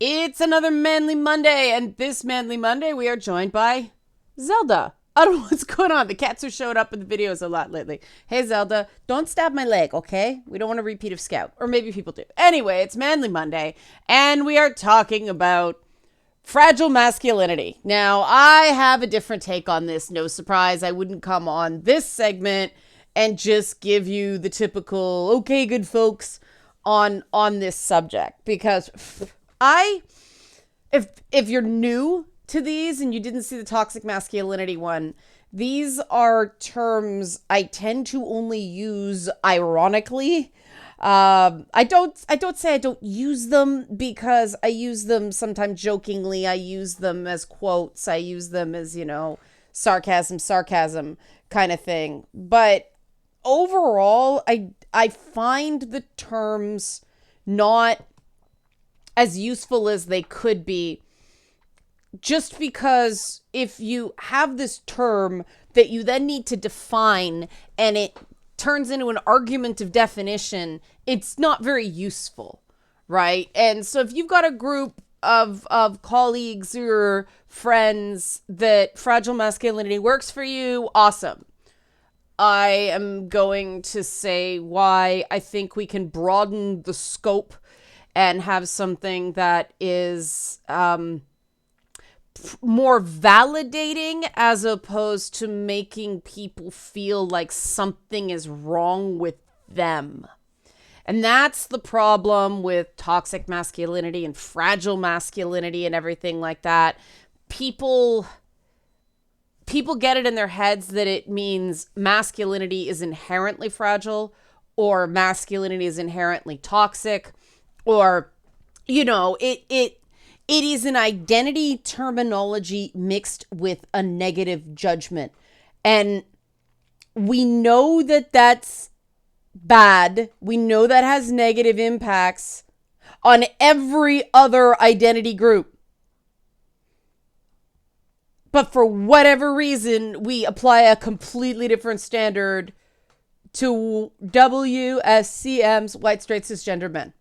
It's another Manly Monday, and this Manly Monday we are joined by Zelda. I don't know what's going on. The cats are showing up in the videos a lot lately. Hey, Zelda, don't stab my leg, okay? We don't want a repeat of Scout. Or maybe people do. Anyway, it's Manly Monday, and we are talking about fragile masculinity. Now, I have a different take on this. No surprise, I wouldn't come on this segment and just give you the typical, okay, good folks, on this subject. Because if you're new to these and you didn't see the toxic masculinity one, these are terms I tend to only use ironically. I don't say I don't use them, because I use them sometimes jokingly. I use them as quotes. I use them as, sarcasm kind of thing. But overall, I find the terms not as useful as they could be, just because if you have this term that you then need to define and it turns into an argument of definition, it's not very useful, right? And so if you've got a group of colleagues or friends that fragile masculinity works for you, awesome. I am going to say why I think we can broaden the scope and have something that is more validating, as opposed to making people feel like something is wrong with them. And that's the problem with toxic masculinity and fragile masculinity and everything like that. People get it in their heads that it means masculinity is inherently fragile, or masculinity is inherently toxic, or it is an identity terminology mixed with a negative judgment. And we know that that's bad. We know that has negative impacts on every other identity group. But for whatever reason, we apply a completely different standard to WSCMs, white, straight, cisgender men.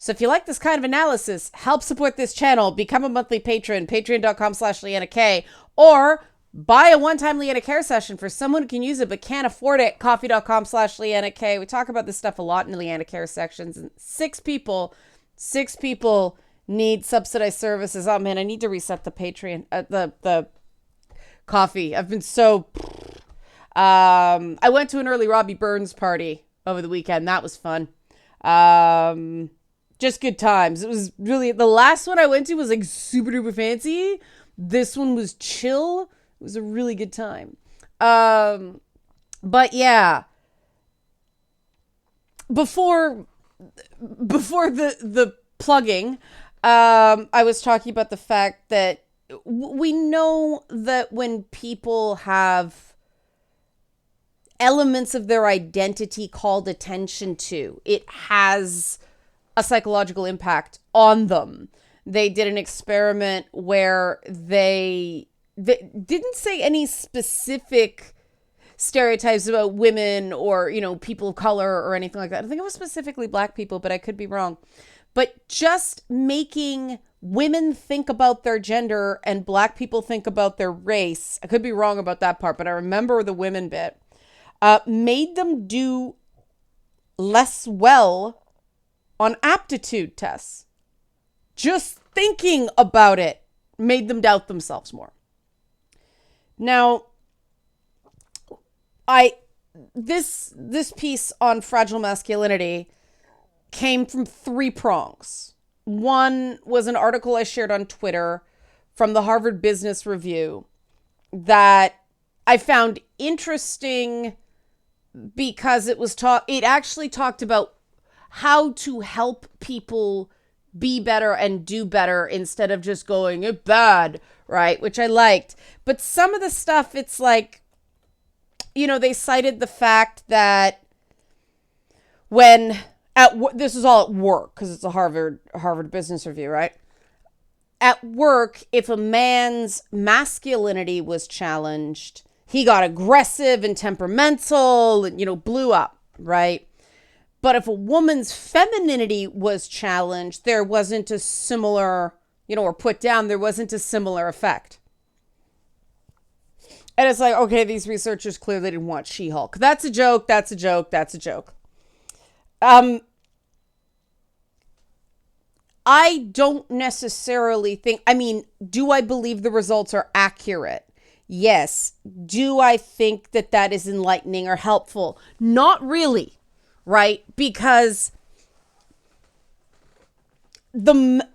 So if you like this kind of analysis, help support this channel, become a monthly patron, patreon.com/LeannaK, or buy a one-time Leanna Care session for someone who can use it but can't afford it, coffee.com/LeannaK. We talk about this stuff a lot in the Leanna Care sections. And six people need subsidized services. Oh man, I need to reset the Patreon, the coffee. I've been so, I went to an early Robbie Burns party over the weekend. That was fun. Just good times. It was really, the last one I went to was like super duper fancy. This one was chill. It was a really good time. But yeah, before the plugging, I was talking about the fact that we know that when people have elements of their identity called attention to, it has a psychological impact on them. They did an experiment where they didn't say any specific stereotypes about women or, people of color or anything like that. I think it was specifically black people, but I could be wrong. But just making women think about their gender and black people think about their race, I could be wrong about that part, but I remember the women bit, made them do less well on aptitude tests. Just thinking about it made them doubt themselves more. Now, this piece on fragile masculinity came from three prongs. One was an article I shared on Twitter from the Harvard Business Review that I found interesting because it actually talked about how to help people be better and do better instead of just going, it's bad, right? Which I liked. But some of the stuff, it's like, they cited the fact that this is all at work, because it's a Harvard Business Review, right? At work, if a man's masculinity was challenged, he got aggressive and temperamental and, blew up, right? But if a woman's femininity was challenged, there wasn't a similar, or put down, there wasn't a similar effect. And it's like, okay, these researchers clearly didn't want She-Hulk. That's a joke. That's a joke. That's a joke. I don't necessarily think, do I believe the results are accurate? Yes. Do I think that that is enlightening or helpful? Not really, right? Because the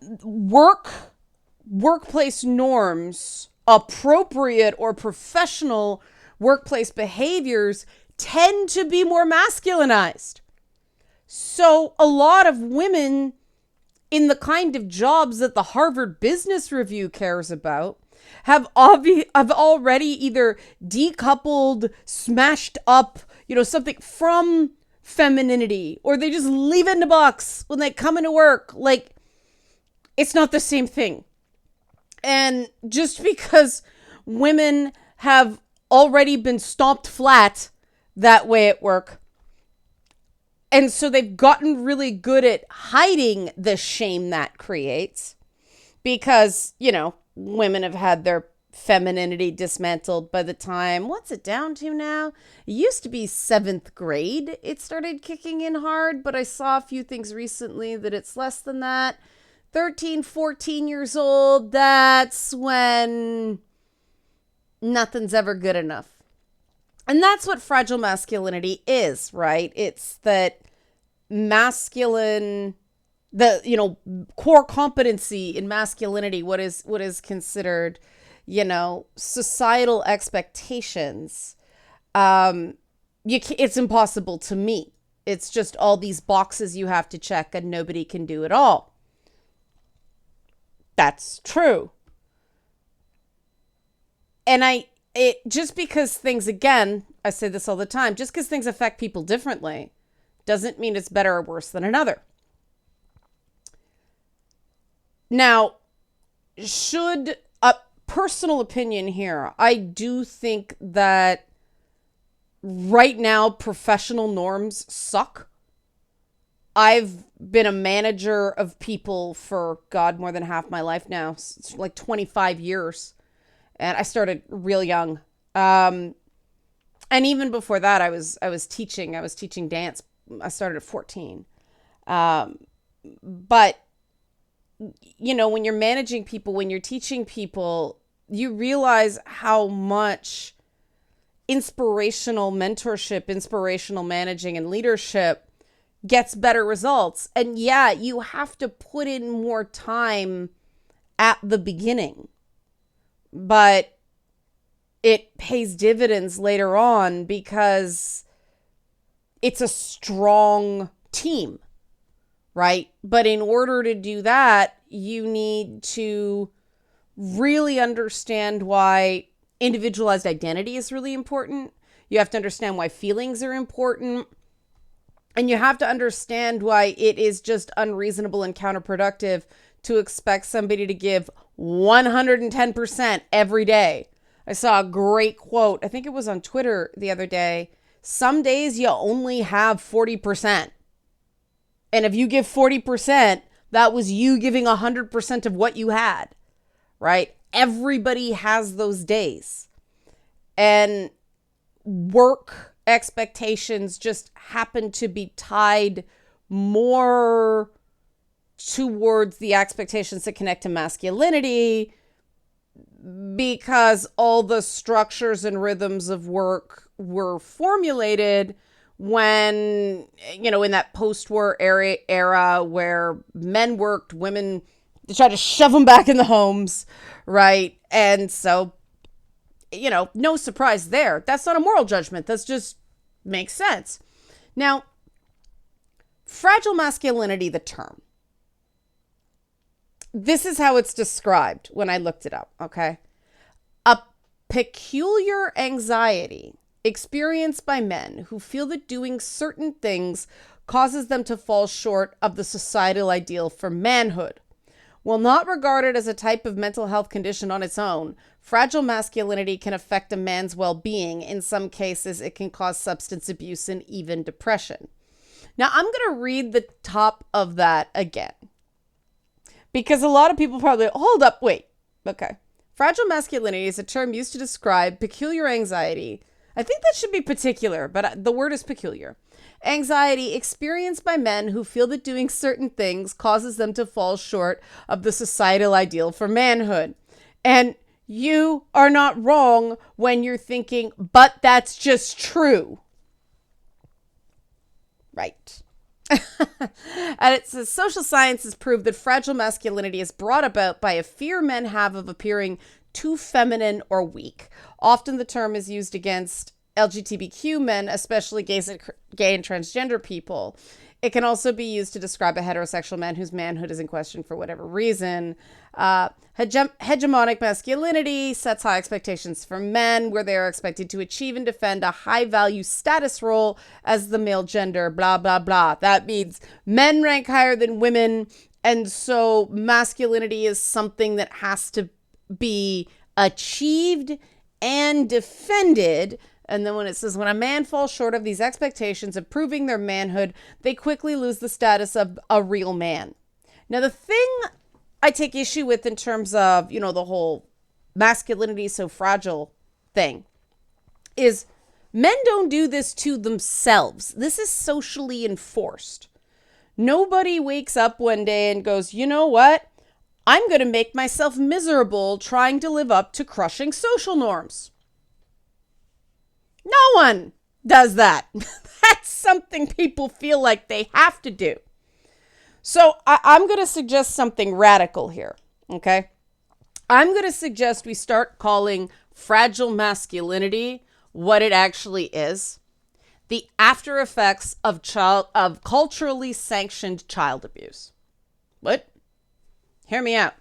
workplace norms, appropriate or professional workplace behaviors tend to be more masculinized. So a lot of women in the kind of jobs that the Harvard Business Review cares about have already either decoupled, smashed up, something from femininity, or they just leave it in a box when they come into work. Like, it's not the same thing. And just because women have already been stomped flat that way at work, and so they've gotten really good at hiding the shame that creates, because, women have had their femininity dismantled by the time, what's it down to now? It used to be 7th grade. It started kicking in hard, but I saw a few things recently that it's less than that. 13, 14 years old, that's when nothing's ever good enough. And that's what fragile masculinity is, right? It's that masculine, the, core competency in masculinity, what is considered, societal expectations. It's impossible to meet. It's just all these boxes you have to check and nobody can do it all. That's true. And just because things, again, I say this all the time, just because things affect people differently doesn't mean it's better or worse than another. Now, should a personal opinion here, I do think that right now professional norms suck. I've been a manager of people for, God, more than half my life now. It's like 25 years. And I started real young. And even before that, I was teaching. I was teaching dance. I started at 14. But, when you're managing people, when you're teaching people, you realize how much inspirational mentorship, inspirational managing, and leadership gets better results. And yeah, you have to put in more time at the beginning, but it pays dividends later on because it's a strong team, right? But in order to do that, you need to really understand why individualized identity is really important. You have to understand why feelings are important. And you have to understand why it is just unreasonable and counterproductive to expect somebody to give 110% every day. I saw a great quote. I think it was on Twitter the other day. Some days you only have 40%. And if you give 40%, that was you giving 100% of what you had, right? Everybody has those days. And work expectations just happen to be tied more towards the expectations that connect to masculinity because all the structures and rhythms of work were formulated when, in that post-war era where men worked, women, they tried to shove them back in the homes, right? And so, no surprise there. That's not a moral judgment. That's just makes sense. Now, fragile masculinity, the term. This is how it's described when I looked it up, okay? A peculiar anxiety experienced by men who feel that doing certain things causes them to fall short of the societal ideal for manhood. While not regarded as a type of mental health condition on its own, fragile masculinity can affect a man's well-being. In some cases, it can cause substance abuse and even depression. Now, I'm going to read the top of that again because a lot of people probably, hold up, wait. Okay. Fragile masculinity is a term used to describe peculiar anxiety. I think that should be particular, but the word is peculiar. Anxiety experienced by men who feel that doing certain things causes them to fall short of the societal ideal for manhood. And you are not wrong when you're thinking, but that's just true. Right. And it says social science has proved that fragile masculinity is brought about by a fear men have of appearing too feminine or weak. Often the term is used against LGBTQ men, especially gay and transgender people. It can also be used to describe a heterosexual man whose manhood is in question for whatever reason. Hegemonic masculinity sets high expectations for men where they are expected to achieve and defend a high value status role as the male gender, blah, blah, blah. That means men rank higher than women. And so masculinity is something that has to be achieved and defended. And then when it says, when a man falls short of these expectations of proving their manhood, they quickly lose the status of a real man. Now, the thing I take issue with in terms of, the whole masculinity so fragile thing is men don't do this to themselves. This is socially enforced. Nobody wakes up one day and goes, you know what? I'm going to make myself miserable trying to live up to crushing social norms. No one does that. That's something people feel like they have to do. So I'm going to suggest something radical here, okay? I'm going to suggest we start calling fragile masculinity what it actually is: the after effects of culturally sanctioned child abuse. What? Hear me out.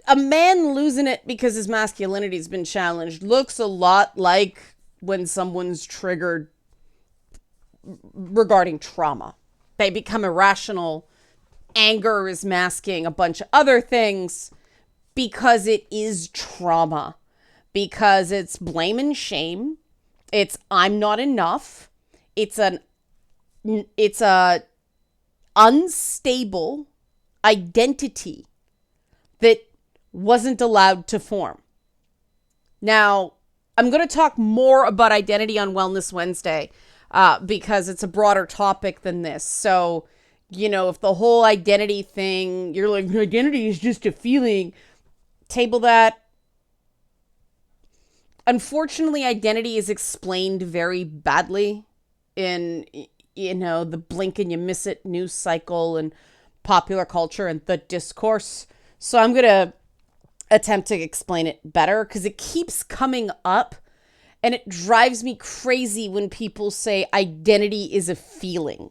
A man losing it because his masculinity's been challenged looks a lot like when someone's triggered regarding trauma. They become irrational. Anger is masking a bunch of other things because it is trauma. Because it's blame and shame. It's I'm not enough. It's a unstable identity that wasn't allowed to form. Now, I'm going to talk more about identity on Wellness Wednesday because it's a broader topic than this. So, if the whole identity thing, you're like, identity is just a feeling, table that. Unfortunately, identity is explained very badly in, the blink and you miss it news cycle and popular culture and the discourse. So I'm going to attempt to explain it better because it keeps coming up and it drives me crazy when people say identity is a feeling.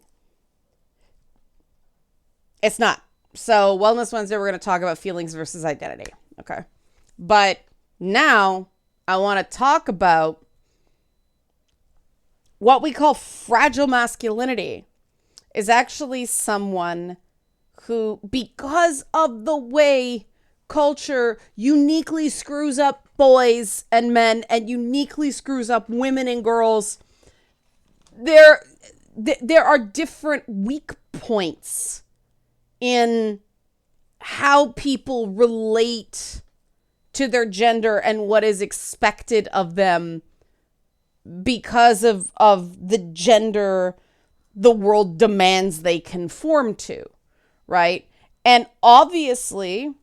It's not. So Wellness Wednesday, we're going to talk about feelings versus identity. Okay. But now I want to talk about what we call fragile masculinity is actually someone who, because of the way culture uniquely screws up boys and men and uniquely screws up women and girls, there are different weak points in how people relate to their gender and what is expected of them because of the gender the world demands they conform to, right? And obviously,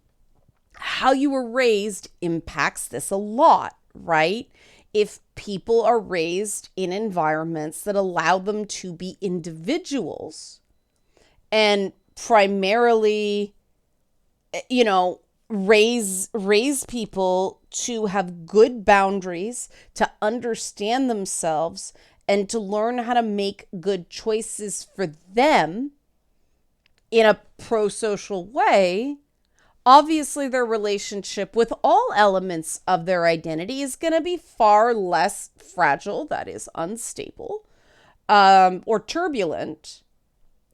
how you were raised impacts this a lot, right? If people are raised in environments that allow them to be individuals and primarily, raise people to have good boundaries, to understand themselves, and to learn how to make good choices for them in a pro-social way, obviously their relationship with all elements of their identity is going to be far less fragile, that is unstable, or turbulent,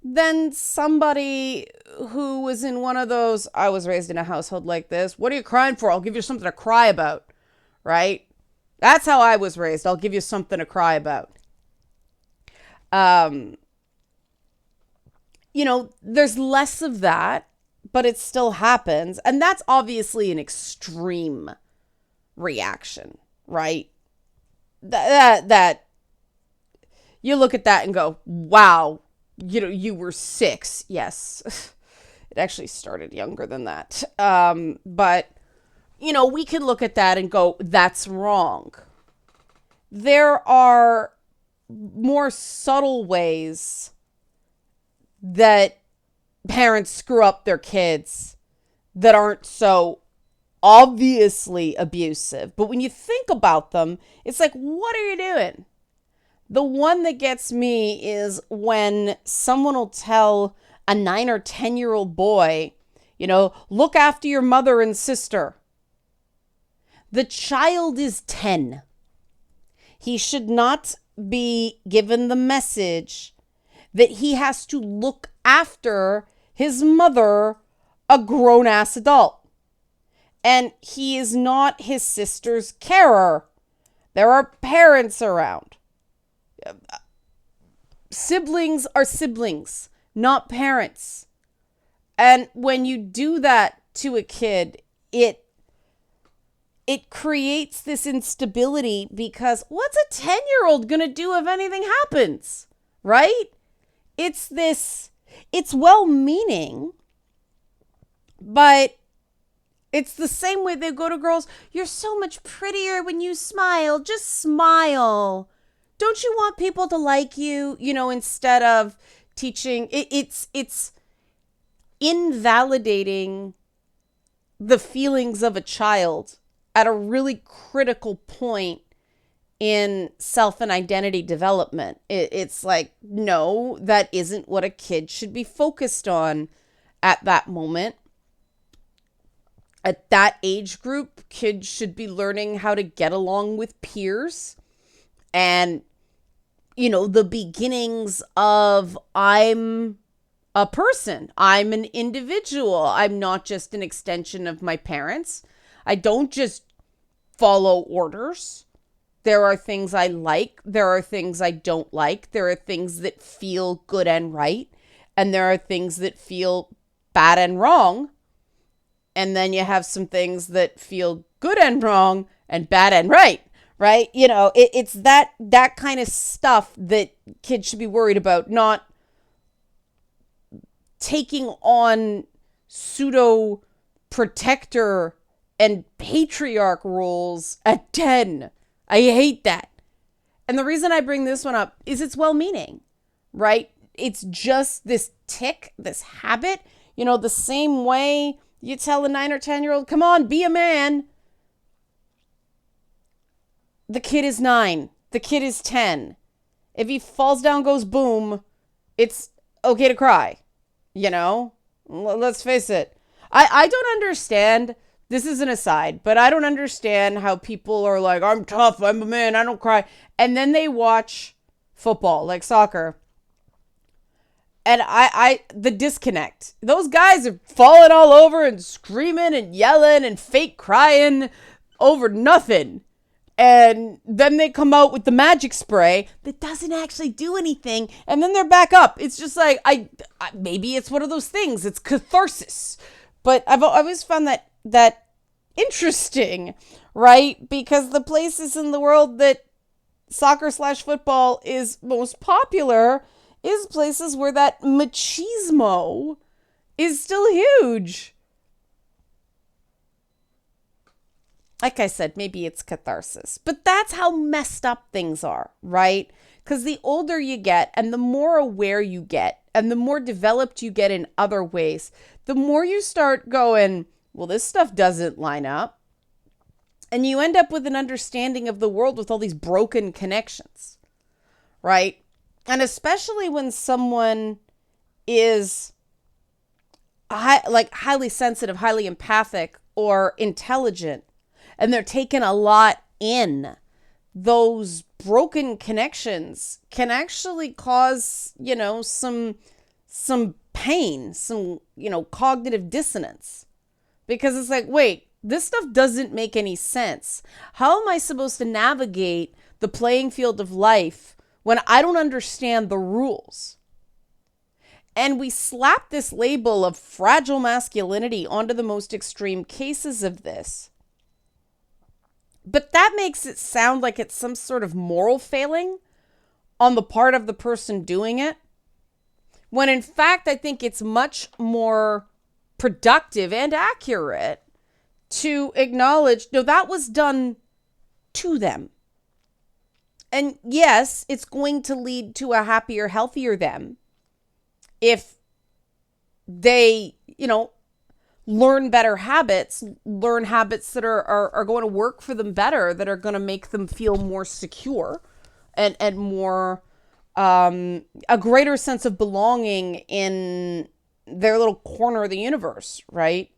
than somebody who was in one of those, I was raised in a household like this. What are you crying for? I'll give you something to cry about, right? That's how I was raised. I'll give you something to cry about. Um, there's less of that, but it still happens. And that's obviously an extreme reaction, right? That you look at that and go, wow, you were 6. Yes. It actually started younger than that. But, we can look at that and go, that's wrong. There are more subtle ways that parents screw up their kids that aren't so obviously abusive. But when you think about them, it's like, what are you doing? The one that gets me is when someone will tell a 9 or 10-year-old boy, look after your mother and sister. The child is 10. He should not be given the message that he has to look after his mother, a grown-ass adult. And he is not his sister's carer. There are parents around. Siblings are siblings, not parents. And when you do that to a kid, it creates this instability, because what's a 10-year-old going to do if anything happens, right? It's well-meaning, but it's the same way they go to girls. You're so much prettier when you smile. Just smile. Don't you want people to like you? Instead of teaching, it's invalidating the feelings of a child at a really critical point in self and identity development. It's like, no, that isn't what a kid should be focused on at that moment. At that age group, kids should be learning how to get along with peers and, the beginnings of I'm a person. I'm an individual. I'm not just an extension of my parents. I don't just follow orders. There are things I like. There are things I don't like. There are things that feel good and right. And there are things that feel bad and wrong. And then you have some things that feel good and wrong and bad and right. Right? It's that kind of stuff that kids should be worried about, not taking on pseudo protector and patriarch roles at 10. I hate that. And the reason I bring this one up is it's well-meaning, right? It's just this tick, this habit, the same way you tell a 9 or 10-year-old, come on, be a man. The kid is 9. The kid is 10. If he falls down, goes boom, it's okay to cry. Let's face it. I don't understand. This is an aside, but I don't understand how people are like, I'm tough, I'm a man, I don't cry. And then they watch football, like soccer. And the disconnect. Those guys are falling all over and screaming and yelling and fake crying over nothing. And then they come out with the magic spray that doesn't actually do anything. And then they're back up. It's just like, maybe it's one of those things. It's catharsis. But I've always found that interesting, right? Because the places in the world that soccer/football is most popular is places where that machismo is still huge. Like I said, maybe it's catharsis, but that's how messed up things are, right? Because the older you get and the more aware you get and the more developed you get in other ways, the more you start going, well, this stuff doesn't line up. And you end up with an understanding of the world with all these broken connections, right? And especially when someone is highly sensitive, highly empathic, or intelligent, and they're taking a lot in, those broken connections can actually cause, some pain, some, cognitive dissonance. Because it's like, wait, this stuff doesn't make any sense. How am I supposed to navigate the playing field of life when I don't understand the rules. And we slap this label of fragile masculinity onto the most extreme cases of this. But that makes it sound like it's some sort of moral failing on the part of the person doing it. When in fact, I think it's much more productive and accurate to acknowledge, no, that was done to them. And yes, it's going to lead to a happier, healthier them if they, learn better habits, learn habits that are going to work for them better, that are going to make them feel more secure and more, a greater sense of belonging in their little corner of the universe, right?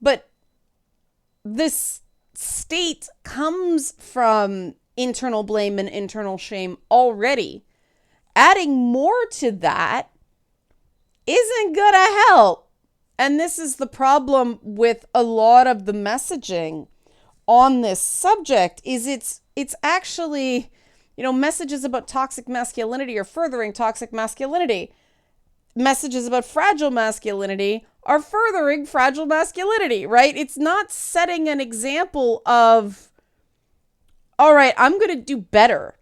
But this state comes from internal blame and internal shame already. Adding more to that isn't gonna help. And this is the problem with a lot of the messaging on this subject, is it's actually, messages about toxic masculinity are furthering toxic masculinity. Messages about fragile masculinity are furthering fragile masculinity, right? It's not setting an example of, all right, I'm going to do better.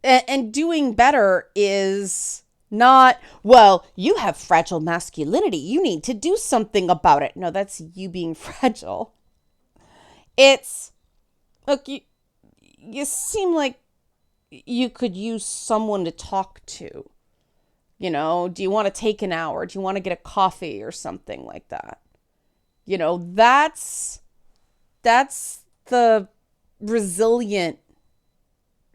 And doing better is not, well, you have fragile masculinity, you need to do something about it. No, that's you being fragile. It's, look, you seem like you could use someone to talk to. Do you want to take an hour? Do you want to get a coffee or something like that? That's the resilient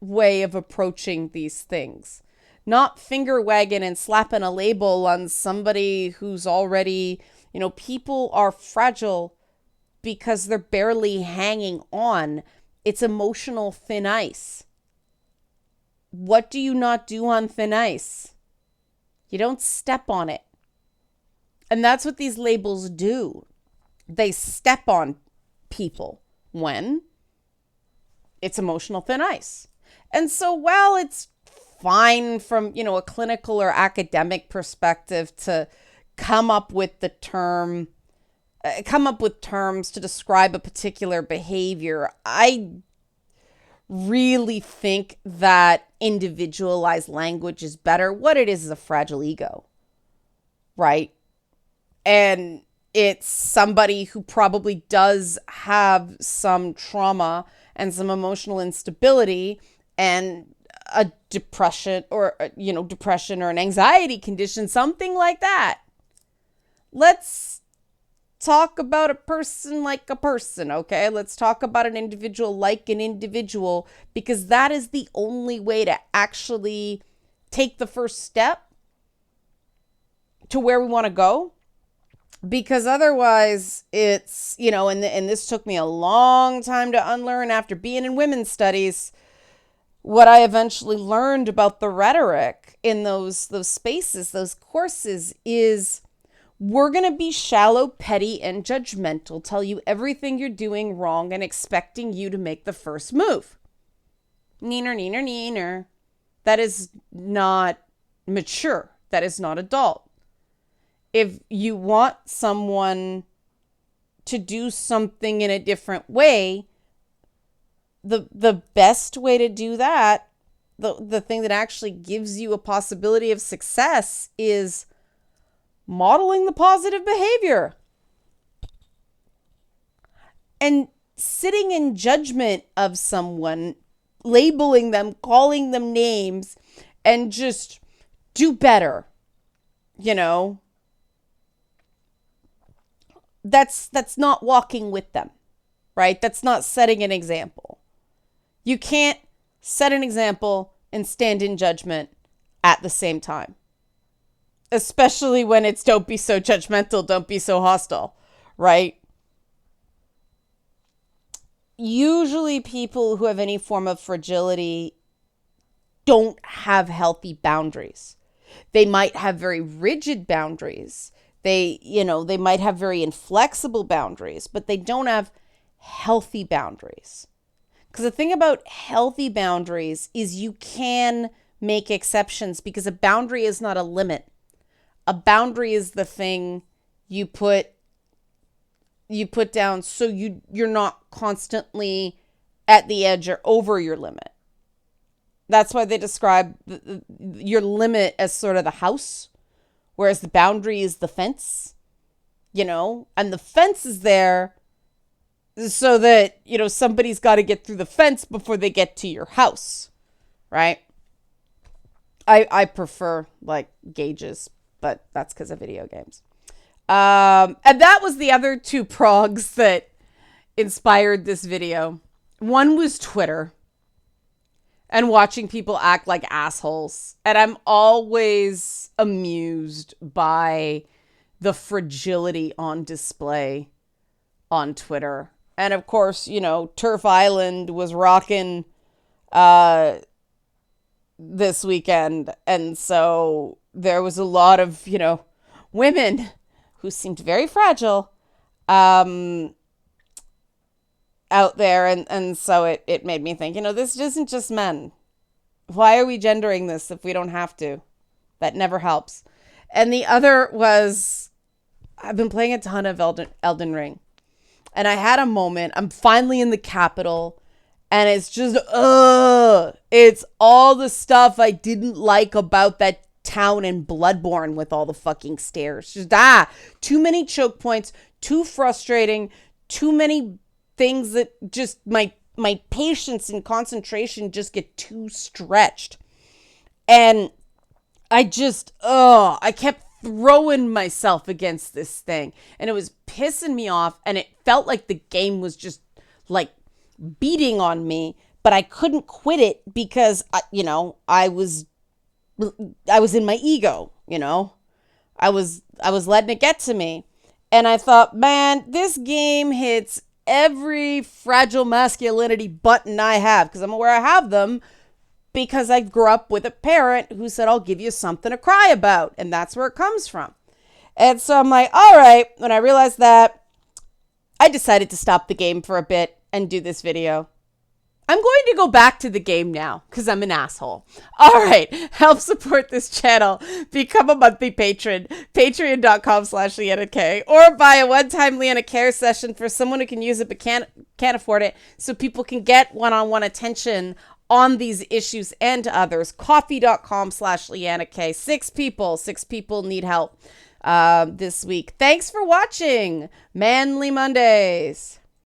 way of approaching these things. Not finger wagging and slapping a label on somebody who's already, people are fragile because they're barely hanging on. It's emotional thin ice. What do you not do on thin ice? You don't step on it. And that's what these labels do. They step on people when it's emotional thin ice. And so while it's fine from, a clinical or academic perspective to come up with terms to describe a particular behavior, I really think that individualized language is better. What it is a fragile ego, right? And it's somebody who probably does have some trauma and some emotional instability and a depression or an anxiety condition, something like that. Let's talk about a person like a person, okay? Let's talk about an individual like an individual, because that is the only way to actually take the first step to where we want to go. Because otherwise it's, and this took me a long time to unlearn after being in women's studies. What I eventually learned about the rhetoric in those spaces, those courses, is we're going to be shallow, petty, and judgmental, tell you everything you're doing wrong and expecting you to make the first move. Neener, neener, neener. That is not mature. That is not adult. If you want someone to do something in a different way, the best way to do that, the thing that actually gives you a possibility of success, is modeling the positive behavior. And sitting in judgment of someone, labeling them, calling them names, and just do better, that's not walking with them, right? That's not setting an example. You can't set an example and stand in judgment at the same time. Especially when it's don't be so judgmental, don't be so hostile, right? Usually people who have any form of fragility don't have healthy boundaries. They might have very rigid boundaries. They might have very inflexible boundaries, but they don't have healthy boundaries. Because the thing about healthy boundaries is you can make exceptions, because a boundary is not a limit. A boundary is the thing you put down so you're not constantly at the edge or over your limit. That's why they describe your limit as sort of the house, whereas the boundary is the fence, and the fence is there so that, somebody's got to get through the fence before they get to your house, right? I prefer like gauges, but that's because of video games. And that was the other two progs that inspired this video. One was Twitter and watching people act like assholes. And I'm always amused by the fragility on display on Twitter. And of course, Turf Island was rocking this weekend. And so there was a lot of, women who seemed very fragile out there. And so it made me think, this isn't just men. Why are we gendering this if we don't have to? That never helps. And the other was, I've been playing a ton of Elden Ring. And I had a moment, I'm finally in the capital, and it's just, it's all the stuff I didn't like about that town in Bloodborne with all the fucking stairs. Just, too many choke points, too frustrating, too many things that just, my patience and concentration just get too stretched. And I just, I kept throwing myself against this thing, and it was pissing me off, and it felt like the game was just like beating on me, but I couldn't quit it because I was in my ego, I was letting it get to me. And I thought, man, this game hits every fragile masculinity button I have, because I'm aware I have them, because I grew up with a parent who said, I'll give you something to cry about. And that's where it comes from. And so I'm like, all right. When I realized that, I decided to stop the game for a bit and do this video. I'm going to go back to the game now because I'm an asshole. All right. Help support this channel. Become a monthly patron. Patreon.com/LeannaK. Or buy a one-time Leanna Care session for someone who can use it but can't afford it, so people can get one-on-one attention on these issues and others. Coffee.com/LeannaK. 6 people need help this week. Thanks for watching. Manly Mondays.